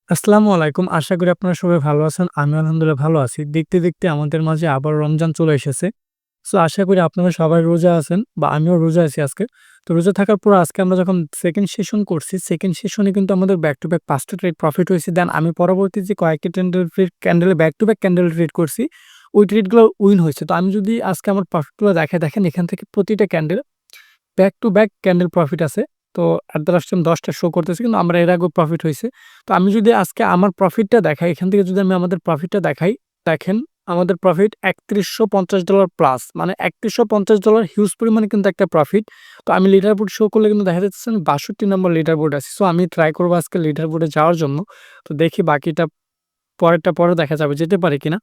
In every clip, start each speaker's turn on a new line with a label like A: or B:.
A: আসসালামু আলাইকুম। আশা করি আপনারা সবাই ভালো আছেন। আমি আলহামদুলিল্লাহ ভালো আছি। দেখতে আমাদের মাঝে আবার রমজান চলে এসেছে। সো আশা করি আপনারা সবাই রোজা আছেন বা আমিও রোজা আছি আজকে। তো রোজা থাকার পর আজকে আমরা যখন 2nd সেশন করছি, 2nd সেশনে কিন্তু আমাদের ব্যাক টু ব্যাক ৫ টা ট্রেড প্রফিট হইছে। দেন আমি পরবর্তী যে কয়েকটা ক্যান্ডেলে back to back candle trade করছি, ওই ট্রেডগুলো উইন হইছে। তো আমি যদি আজকে আমার প্রফিটগুলো দেখাই, দেখেন এখান থেকে প্রতিটা candle back to back candle profit আছে। তো এট দ্য লাস্ট টাইম ১০ টা শো করতেছে কিন্তু আমরা এর আগেও প্রফিট হইছে। তো আমি যদি আজকে আমার প্রফিটটা দেখাই, এখান থেকে যদি আমি আমাদের প্রফিটটা দেখাই, দেখেন আমাদের প্রফিট $৩১৫০ প্লাস মানে $৩১৫০ হিউজ পরিমাণে কিন্তু একটা প্রফিট। তো আমি লিডার বোর্ড শো করলে কিন্তু দেখা যাচ্ছে আমি ৬২ নম্বর লিডার বোর্ডে আছি। সো আমি ট্রাই করব আজকে লিডার বোর্ডে যাওয়ার জন্য। তো দেখি বাকিটা পরেরটা পরে দেখা যাবে যেতে পারি কিনা।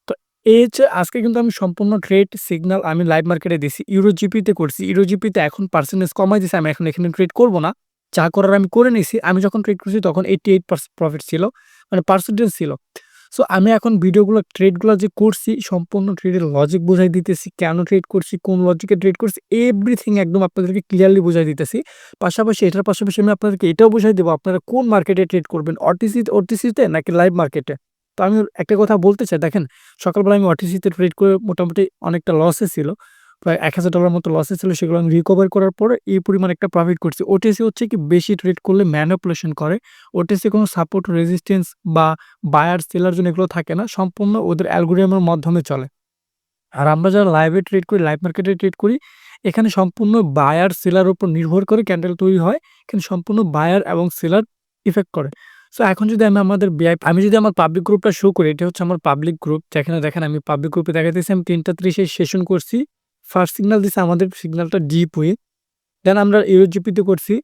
A: তো এই হচ্ছে আজকে কিন্তু আমি সম্পূর্ণ ট্রেড সিগনাল আমি লাইভ মার্কেটে দিছি। ইউরোজিপিতে করছি। ইউরোজিপিতে এখন পার্সেন্টেজ কমায় দিছে। আমি এখন এখানে ট্রেড করব না। যা করার আমি করে নিছি। আমি যখন ট্রেড করছি তখন 88% প্রফিট ছিল। মানে পার্সেন্টেজ ছিল। সো আমি এখন ভিডিওগুলো ট্রেডগুলো যে করছি সম্পূর্ণ ট্রেডের লজিক বুঝাই দিতেছি। কেন ট্রেড করছি, কোন লজিকে ট্রেড করছি এভরিথিং একদম আপনাদেরকে ক্লিয়ারলি বুঝাই দিতেছি। এটার পাশাপাশি আমি আপনাদেরকে এটাও বুঝাই দেব আপনারা কোন মার্কেটে ট্রেড করবেন। ওটিসিতে নাকি লাইভ মার্কেটে। তো আমি একটা কথা বলতে চাই দেখেন, সকালবেলা আমি ওটিসিতে ট্রেড করে মোটামুটি অনেকটা লসে ছিল। প্রায় $১,০০০ মতো লসে ছিল। সেগুলো আমি রিকভার করার পরে এই পরিমাণ একটা প্রফিট করছি। ওটিসি হচ্ছে কি বেশি ট্রেড করলে ম্যানিপুলেশন করে। ওটিসি কোনো সাপোর্ট, রেজিস্ট্যান্স বা বায়ার সেলার জন্য এগুলো থাকে না। সম্পূর্ণ ওদের অ্যালগরিদমের মাধ্যমে চলে। আর আমরা যারা লাইভে ট্রেড করি, লাইভ মার্কেটে ট্রেড করি, এখানে সম্পূর্ণ বায়ার সেলার উপর নির্ভর করে ক্যান্ডেল তৈরি হয়। এখানে সম্পূর্ণ বায়ার এবং সেলার ইফেক্ট করে। সো এখন যদি আমি আমাদের আমি যদি আমার পাবলিক গ্রুপটা শো করি, এটা হচ্ছে আমার পাবলিক গ্রুপ। যেখানে দেখেন আমি পাবলিক গ্রুপে দেখাইতেছি আমি ৩টা ৩০ এ সেশন করছি। ফার্স্ট সিগনাল দিছে আমাদের সিগনালটা ডিপ উইন। দেন আমরা ইউরোজিপিতে করছি।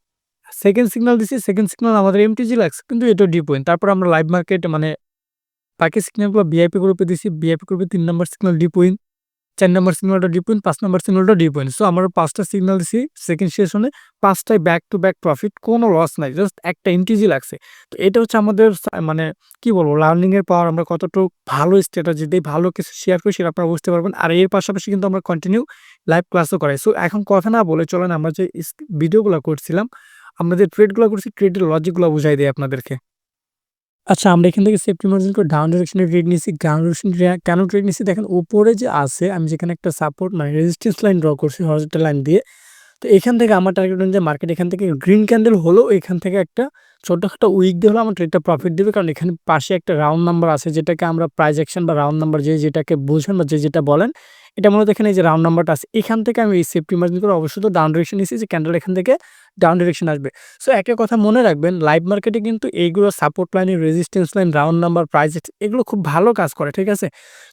A: 2nd সিগনাল দিছি, 2nd সিগনাল আমাদের এমটিজি লাগছে। কিন্তু এটাও ডিপ উইন। তারপর আমরা লাইভ মার্কেট মানে বাকি সিগন্যালগুলো ভিআইপি গ্রুপে দিছি। ভিআইপি গ্রুপে ৩ number signal deep win, ৪ number সিগন্যালটা ডিপ উইন, ৫ নাম্বার সিগন্যালটা ডিপ উইন। সো আমরা ৫ টা সিগন্যাল দিছি 2nd সেশনে, ৫ টাই ব্যাক টু ব্যাক প্রফিট। কোনো লস নাই। জাস্ট একটা এমটিজি লাগছে। তো এটা হচ্ছে আমাদের মানে কি বলবো লার্নিং এর পাওয়ার আমরা কতটুক ভালো স্ট্র্যাটেজি দেই, ভালো কিছু শেয়ার করি সেটা আপনারা বুঝতে পারবেন। আর এর পাশাপাশি কিন্তু আমরা কন্টিনিউ লাইভ ক্লাসও করাই। সো এখন কথা না বলে চলেন আমরা যে ভিডিওগুলো করছিলাম, আমরা যে ট্রেডগুলো করছি ট্রেডের লজিকগুলো বুঝাই দেই আপনাদেরকে। আচ্ছা, আমরা এখান থেকে সেফটি মার্জিন করে ডাউন ডিরেকশন এ ট্রেড নিছি। ডাউন ডিরেকশন কেন ট্রেড নিছি দেখেন উপরে যে আছে আমি যেখানে একটা সাপোর্ট মানে রেজিস্ট্যান্স লাইন ড্র করছি হরিজন্টাল লাইন দিয়ে। তো এখান থেকে আমার টার্গেট অনুযায়ী মার্কেট এখান থেকে গ্রিন ক্যান্ডেল হলেও এখান থেকে একটা ছোটখাটো উইক দিয়ে হলেও আমার ট্রেডটা প্রফিট দিবে। কারণ এখানে পাশে একটা রাউন্ড নাম্বার আছে যেটাকে আমরা প্রাইস অ্যাকশন বা রাউন্ড নাম্বার যেটাকে বোঝেন বা যেটা বলেন, এটা মূলত এখানে এই যে রাউন্ড নাম্বারটা আছে এখান থেকে আমি এই সেফটি মার্জিন করে অবশ্যই তো ডাউন ডিরেকশন নিছি যে ক্যান্ডেল এখান থেকে ডাউন ডিরেকশন আসবে। সো একটা কথা মনে রাখবেন লাইভ মার্কেটে কিন্তু এইগুলো support line, resistance line, round number, price এগুলো খুব ভালো কাজ করে, ঠিক আছে?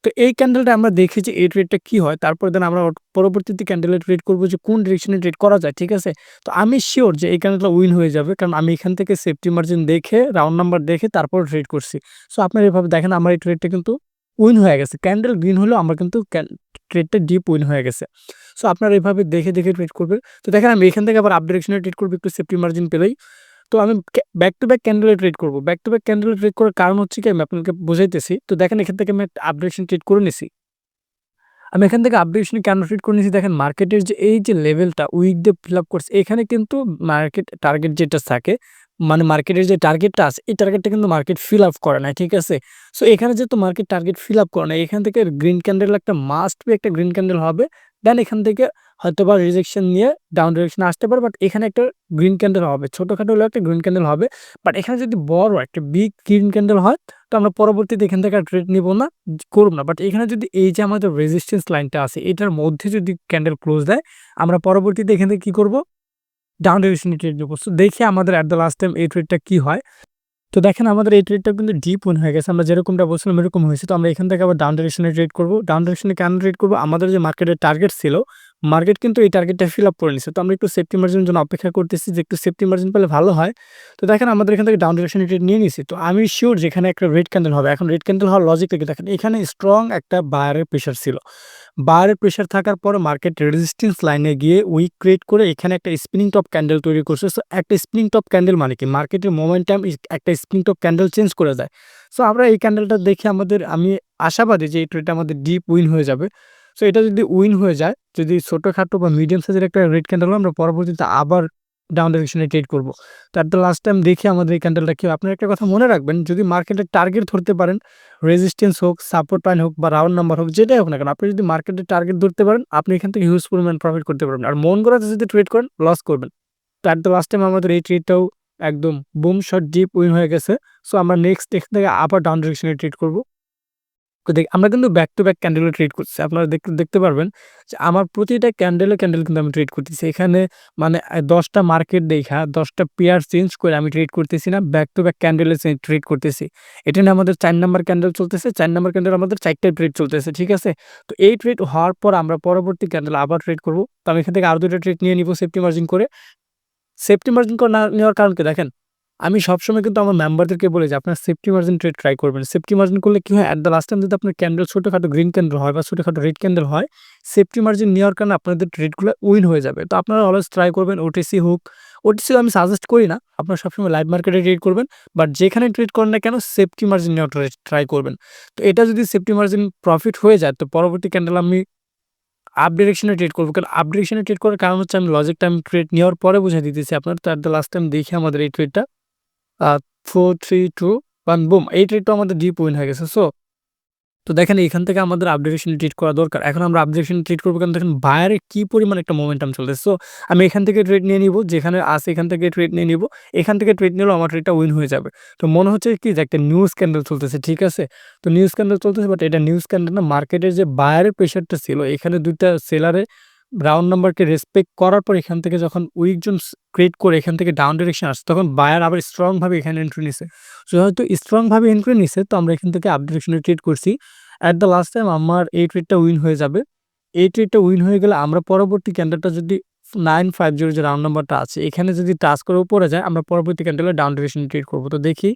A: তো এই ক্যান্ডেলটা আমরা দেখি যে এই ট্রেডটা কি হয়। তারপরে দেন আমরা পরবর্তীতে ক্যান্ডেলে ট্রেড করব যে কোন ডিরেকশনে ট্রেড করা যায়, ঠিক আছে? তো আমি সিউর যে এই ক্যান্ডেলটা উইন হয়ে যাবে। কারণ আমি এখান থেকে সেফটি মার্জিন দেখে, রাউন্ড নাম্বার দেখে তারপর ট্রেড করছি। সো আপনারা এভাবে দেখেন আমার এই ট্রেডটা কিন্তু উইন হয়ে গেছে। ক্যান্ডেল গ্রিন হলেও আমার কিন্তু ট্রেডটা ডিপ উইন হয়ে গেছে। সো আপনারা এভাবে দেখে ট্রেড করবেন। তো দেখেন আমি এখান থেকে আবার আপ ডিরেকশনে ট্রেড করব একটু সেফটি মার্জিন পেলেই। তো আমি ব্যাক টু ব্যাক ক্যান্ডেলে ট্রেড করব। ব্যাক টু ব্যাক ক্যান্ডেলে ট্রেড করার কারণ হচ্ছে কি আমি আপনাকে বুঝাইতেছি। তো দেখেন এখান থেকে আমি একটা আপ ডিরেকশন ট্রেড করে নিছি। আমি এখান থেকে আপডেশন কেন ট্রিট করে নিয়েছি দেখেন মার্কেটের যে এই যে লেভেলটা উইক দিয়ে ফিল আপ করছে এখানে কিন্তু মার্কেট টার্গেট যেটা থাকে মানে মার্কেটের যে টার্গেটটা আছে এই টার্গেটটা কিন্তু মার্কেট ফিল আপ করে না, ঠিক আছে? সো এখানে যেহেতু মার্কেট টার্গেট ফিল আপ করে না এখান থেকে গ্রিন ক্যান্ডেল একটা মাস্ট বি একটা গ্রিন ক্যান্ডেল হবে। দেন এখান থেকে হয়তোবা রিজেকশন নিয়ে ডাউন ডিরেকশনে আসতে পারে বাট এখানে একটা গ্রিন ক্যান্ডেল হবে, ছোটখাটো হলেও একটা গ্রিন ক্যান্ডেল হবে। বাট এখানে যদি বড় একটা বিগ গ্রিন ক্যান্ডেল হয় তো আমরা পরবর্তীতে এখান থেকে আর ট্রেড নিব না, করব না। বাট এখানে যদি এই যে আমাদের রেজিস্ট্যান্স লাইনটা আছে এটার মধ্যে যদি ক্যান্ডেল ক্লোজ দেয়, আমরা পরবর্তীতে এখান থেকে কি করব? ডাউন ডিরেকশনে ট্রেড নিব। সো দেখি আমাদের এট দ্য লাস্ট টাইম এই ট্রেডটা কি হয়। তো দেখেন আমাদের এই ট্রেডটা কিন্তু ডিপ উইন হয়ে গেছে। আমরা যেরকমটা বলছিলাম এরকম হয়েছে। তো আমরা এখান থেকে আবার ডাউন ডিরেকশনে ট্রেড করব। ডাউন ডিরেকশনে কেন ট্রেড করব? আমাদের যে মার্কেটের টার্গেট ছিল, মার্কেট কিন্তু এই টার্গেটটা ফিল আপ করে নিছে। তো আমরা একটু সেফটি মার্জিনের জন্য অপেক্ষা করতেছি যে একটু সেফটি মার্জিন পেলে ভালো হয়। তো দেখেন আমাদের এখান থেকে ডাউন ডিরেকশনে ট্রেড নিয়ে নিছি। তো আমি সিউর যে এখানে একটা রেড ক্যান্ডেল হবে। এখন রেড ক্যান্ডেল হওয়ার লজিকটা কি দেখেন এখানে স্ট্রং একটা বায়ারের প্রেশার ছিল। বায়ারের প্রেশার থাকার পরে মার্কেট রেজিস্ট্যান্স লাইনে গিয়ে উইক ক্রিয়েট করে এখানে একটা স্পিনিং টপ ক্যান্ডেল তৈরি করছে। সো একটা স্পিনিং টপ ক্যান্ডেল মানে কি মার্কেটের মোমেন্টাম একটা স্পিনিং টপ ক্যান্ডেল চেঞ্জ করে দেয়। সো আমরা এই ক্যান্ডেলটা দেখে আমি আশাবাদী যে এই ট্রেডটা আমাদের ডিপ উইন হয়ে যাবে। সো এটা যদি উইন হয়ে যায়, যদি ছোটখাটো বা মিডিয়াম সাইজের একটা রেড ক্যান্ডেল হয় আমরা পরবর্তীতে আবার ডাউন ডিরেকশনে ট্রেড করব। তো এট দ্য লাস্ট টাইম দেখি আমাদের এই ক্যান্ডেলটা কি হয়। আপনারা একটা কথা মনে রাখবেন, যদি মার্কেটের টার্গেট ধরতে পারেন, রেজিস্ট্যান্স হোক, সাপোর্ট লাইন হোক বা রাউন্ড নাম্বার হোক, যেটাই হোক না কেন, আপনি যদি মার্কেটের টার্গেট ধরতে পারেন, আপনি এখান থেকে হিউজ পরিমাণ প্রফিট করতে পারবেন। আর মন গড়াতে যদি ট্রেড করেন, লস করবেন। তো এট দ্য লাস্ট টাইম আমাদের এই ট্রেডটাও একদম বুম শট ডিপ উইন হয়ে গেছে। সো আমরা নেক্সট এখান থেকে আবার ডাউন ডিরেকশনে ট্রেড করব। তো আমরা কিন্তু ব্যাক টু ব্যাক ক্যান্ডেলে ট্রেড করছি। আপনারা দেখতে পারবেন যে আমার প্রতিটা ক্যান্ডেল কিন্তু আমি ট্রেড করতেছি। এখানে মানে ১০ টা মার্কেট দেইখা ১০ টা পেয়ার চেঞ্জ করে আমি ট্রেড করতেছি না। ব্যাক টু ব্যাক ক্যান্ডেলে ট্রেড করতেছি। এটা নিয়ে আমাদের ৪ নাম্বার ক্যান্ডেল চলতেছে। ৪ নাম্বার ক্যান্ডেল আমাদের ৪ টা ট্রেড চলতেছে। ঠিক আছে? তো এই ট্রেড হওয়ার পর আমরা পরবর্তী ক্যান্ডেলে আবার ট্রেড করব। তো আমি এখান থেকে আরো ২ টা ট্রেড নিয়ে নিব সেফটি মার্জিন করে। সেফটি মার্জিন করে না নেওয়ার কারণ কি দেখেন, আমি সবসময় কিন্তু আমার মেম্বারদেরকে বলি যে আপনার সেফটি মার্জিন ট্রেড ট্রাই করবেন। সেফটি মার্জিন করলে কি হয়, এট দ্য লাস্ট টাইম যদি আপনার ক্যান্ডেল ছোটখাটো গ্রিন ক্যান্ডেল হয় বা ছোটখাটো রেড ক্যান্ডেল হয়, সেফটি মার্জিন নেওয়ার কারণে আপনাদের ট্রেডগুলো উইন হয়ে যাবে। তো আপনারা অলওয়েজ ট্রাই করবেন ওটিসি হোক, ওটিসি আমি সাজেস্ট করি না। আপনারা সবসময় লাইভ মার্কেটে ট্রেড করবেন। বাট যেখানে ট্রেড করেন না কেন, সেফটি মার্জিন নেওয়ার ট্রাই করবেন। তো এটা যদি সেফটি মার্জিন প্রফিট হয়ে যায়, তো পরবর্তী ক্যান্ডেল আমি আপ ডিরেকশনে ট্রেড করব। কারণ আপ ডিরেকশনে ট্রেড করার কারণ হচ্ছে আমি লজিকটা আমি ট্রেড নেওয়ার পরে বুঝাই দিতেছি আপনার। তো এট দ্য লাস্ট টাইম দেখি আমাদের এই ট্রেডটা 4, 3, 2, 1 বুম, এই ট্রেডটা আমাদের ডিপ উইন হয়ে গেছে। তো দেখেন এখান থেকে আমাদের আপডেটেশন ট্রিট করা দরকার। এখন আমরা আপডেটেশন ট্রিট করব, কারণ দেখেন বায়ারে কি পরিমাণ একটা মোমেন্টাম চলতেছে। সো আমি এখান থেকে ট্রেড নিয়ে নিব, যেখানে আছে এখান থেকে ট্রেড নিয়ে নিব। এখান থেকে ট্রেড নিলেও আমার ট্রেডটা উইন হয়ে যাবে। তো মনে হচ্ছে কি যে একটা নিউজ ক্যান্ডেল চলতেছে, ঠিক আছে? তো নিউজ ক্যান্ডেল চলতেছে, বাট এটা নিউজ ক্যান্ডেল না। মার্কেটের যে বায়ারের প্রেশারটা ছিল, এখানে ২ টা সেলারে রাউন্ড নাম্বারকে রেসপেক্ট করার পর এখান থেকে যখন উইক জোন ক্রিয়েট করে এখান থেকে ডাউন ডিরেকশন আসছে, তখন বায়ার আবার স্ট্রং ভাবে এখানে এন্ট্রি নিছে। সো হয়তো স্ট্রং ভাবে এন্ট্রি নিছে, তো আমরা এখান থেকে আপ ডিরেকশনে ট্রেড করছি। এট দ্য লাস্ট টাইম আমার এই ট্রেডটা উইন হয়ে যাবে। এই ট্রেডটা উইন হয়ে গেলে আমরা পরবর্তী ক্যান্ডেলটা যদি 950 যে রাউন্ড নাম্বারটা আছে, এখানে যদি টাচ করে উপরে যায়, আমরা পরবর্তী ক্যান্ডেলে ডাউন ডিরেকশনে ট্রেড করব। তো দেখি,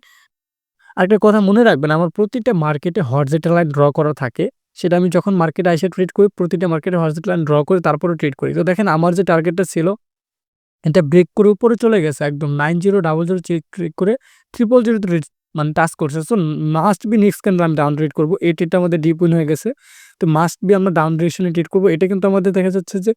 A: আরেকটা কথা মনে রাখবেন, আমার প্রতিটা মার্কেটে হরিজন্টাল লাইন ড্র করা থাকে। সেটা আমি যখন মার্কেটে আইসা ট্রেড করি, প্রতিটা মার্কেটে হরিজন্টাল লাইন ড্র করে তারপরে ট্রেড করি। তো দেখেন আমার যে টার্গেটটা ছিল, এটা ব্রেক করে উপরে চলে গেছে একদম 9000 চেক করে 000 তে মানে টাচ করছে। So must be next candle আমি ডাউন ট্রেড করব। এই ট্রেডটা আমাদের ডিপ উইন হয়ে গেছে। তো মাস্ট বি আমরা ডাউন ডিরেকশনে ট্রেড করব। এটা কিন্তু আমাদের দেখা যাচ্ছে যে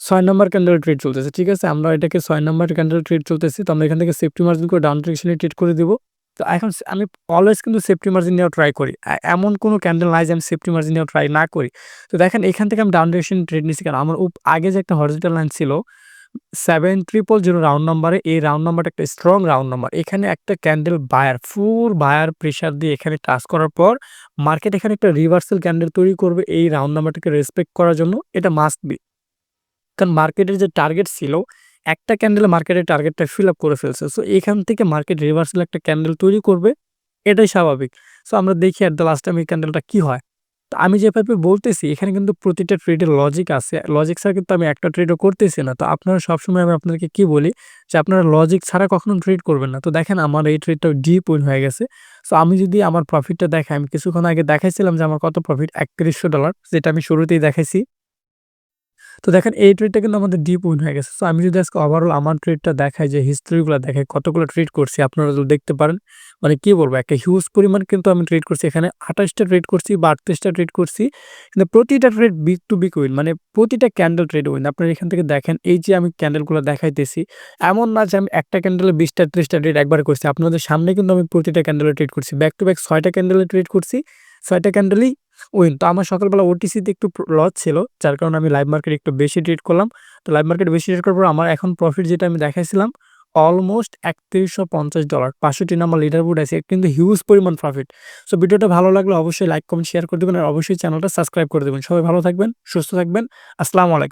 A: ৬ নাম্বার ক্যান্ডেল ট্রেড চলতেছে। ঠিক আছে? আমরা এটাকে ৬ নাম্বার ক্যান্ডেল ট্রেড চলতেছি। তো আমরা এখান থেকে সেফটি মার্জিন করে ডাউন ডিরেকশনে ট্রেড করে দিব। তো এখন আমি অলওয়েজ কিন্তু সেফটি মার্জিন নেওয়া ট্রাই করি। এমন কোনো ক্যান্ডেল নাই যে আমি সেফটি মার্জিন নেওয়া ট্রাই না করি। তো দেখেন এখান থেকে আমি ডাউন ডিরেকশনে ট্রেড নিচ্ছি, কারণ আমার আগে যে একটা হরিজন্টাল লাইন ছিল 7000 রাউন্ড নাম্বারে, এই রাউন্ড নাম্বারটা একটা স্ট্রং রাউন্ড নাম্বার। এখানে একটা ক্যান্ডেল বায়ার, ফুল বায়ার প্রেশার দিয়ে এখানে টাচ করার পর মার্কেট এখানে একটা রিভার্সাল ক্যান্ডেল তৈরি করবে এই রাউন্ড নাম্বারটাকে রেসপেক্ট করার জন্য। এটা মাস্ট বি। কারণ মার্কেটের যে টার্গেট ছিল, একটা ক্যান্ডেলে মার্কেটের টার্গেটটা ফিল আপ করে ফেলছে। সো এখান থেকে মার্কেট রিভার্সাল একটা ক্যান্ডেল তৈরি করবে, এটাই স্বাভাবিক। সো আমরা দেখি এট দ্য লাস্ট টাইম এই ক্যান্ডেলটা কি হয়। তো আমি যেভাবে বলতেছি, এখানে কিন্তু প্রতিটা ট্রেডের লজিক আছে। লজিক ছাড়া কিন্তু আমি একটা ট্রেডও করতেছি না। তো আপনারা সবসময় আমি আপনাদেরকে কি বলি যে আপনারা লজিক ছাড়া কখনো ট্রেড করবেন না। তো দেখেন আমার এই ট্রেডটা ডিপ উইন হয়ে গেছে। সো আমি যদি আমার প্রফিটটা দেখাই, আমি কিছুক্ষণ আগে দেখাইছিলাম যে আমার কত প্রফিট, $৩১০০, যেটা আমি শুরুতেই দেখাইছি। তো দেখেন এই ট্রেডটা কিন্তু আমাদের ডিপ উইন হয়ে গেছে। সো আমি যদি আজকে ওভারঅল আমার ট্রেডটা দেখাই, যে হিস্ট্রিগুলো দেখাই কতগুলো ট্রেড করছি, আপনারা যদি দেখতে পারেন, মানে কি বলবো, একটা হিউজ পরিমাণ কিন্তু আমি ট্রেড করছি। এখানে ২৮ টা ট্রেড করছি বা ৩৮ টা ট্রেড করছি। কিন্তু প্রতিটা trade big to big win, মানে প্রতিটা ক্যান্ডেল ট্রেড উইন। আপনারা এখান থেকে দেখেন, এই যে আমি ক্যান্ডেলগুলো দেখাইতেছি, এমন না যে আমি একটা ক্যান্ডেলে ২০ টা ৩০ টা ট্রেড একবার করছি। আপনাদের সামনে কিন্তু আমি প্রতিটা ক্যান্ডেলে ট্রেড করছি। ব্যাক টু ব্যাক ৬ টা ক্যান্ডেলে ট্রেড করছি। ৬ টা ক্যান্ডেলই উইন। তো আমার সকালবেলা ওটিসিতে একটু লস ছিল, যার কারণে আমি লাইভ মার্কেটে একটু বেশি ট্রেড করলাম। তো লাইভ মার্কেটে বেশি ট্রেড করার পর আমার এখন প্রফিট যেটা আমি দেখাইছিলাম অলমোস্ট $৩১৫০, ৬৫ নাম্বার লিডারবোর্ড আছে, কিন্তু হিউজ পরিমাণ প্রফিট। সো ভিডিওটা ভালো লাগলে অবশ্যই লাইক, কমেন্ট, শেয়ার করে দেবেন, আর অবশ্যই চ্যানেলটা সাবস্ক্রাইব করে দেবেন। সবাই ভালো থাকবেন, সুস্থ থাকবেন। আসসালামু আলাইকুম।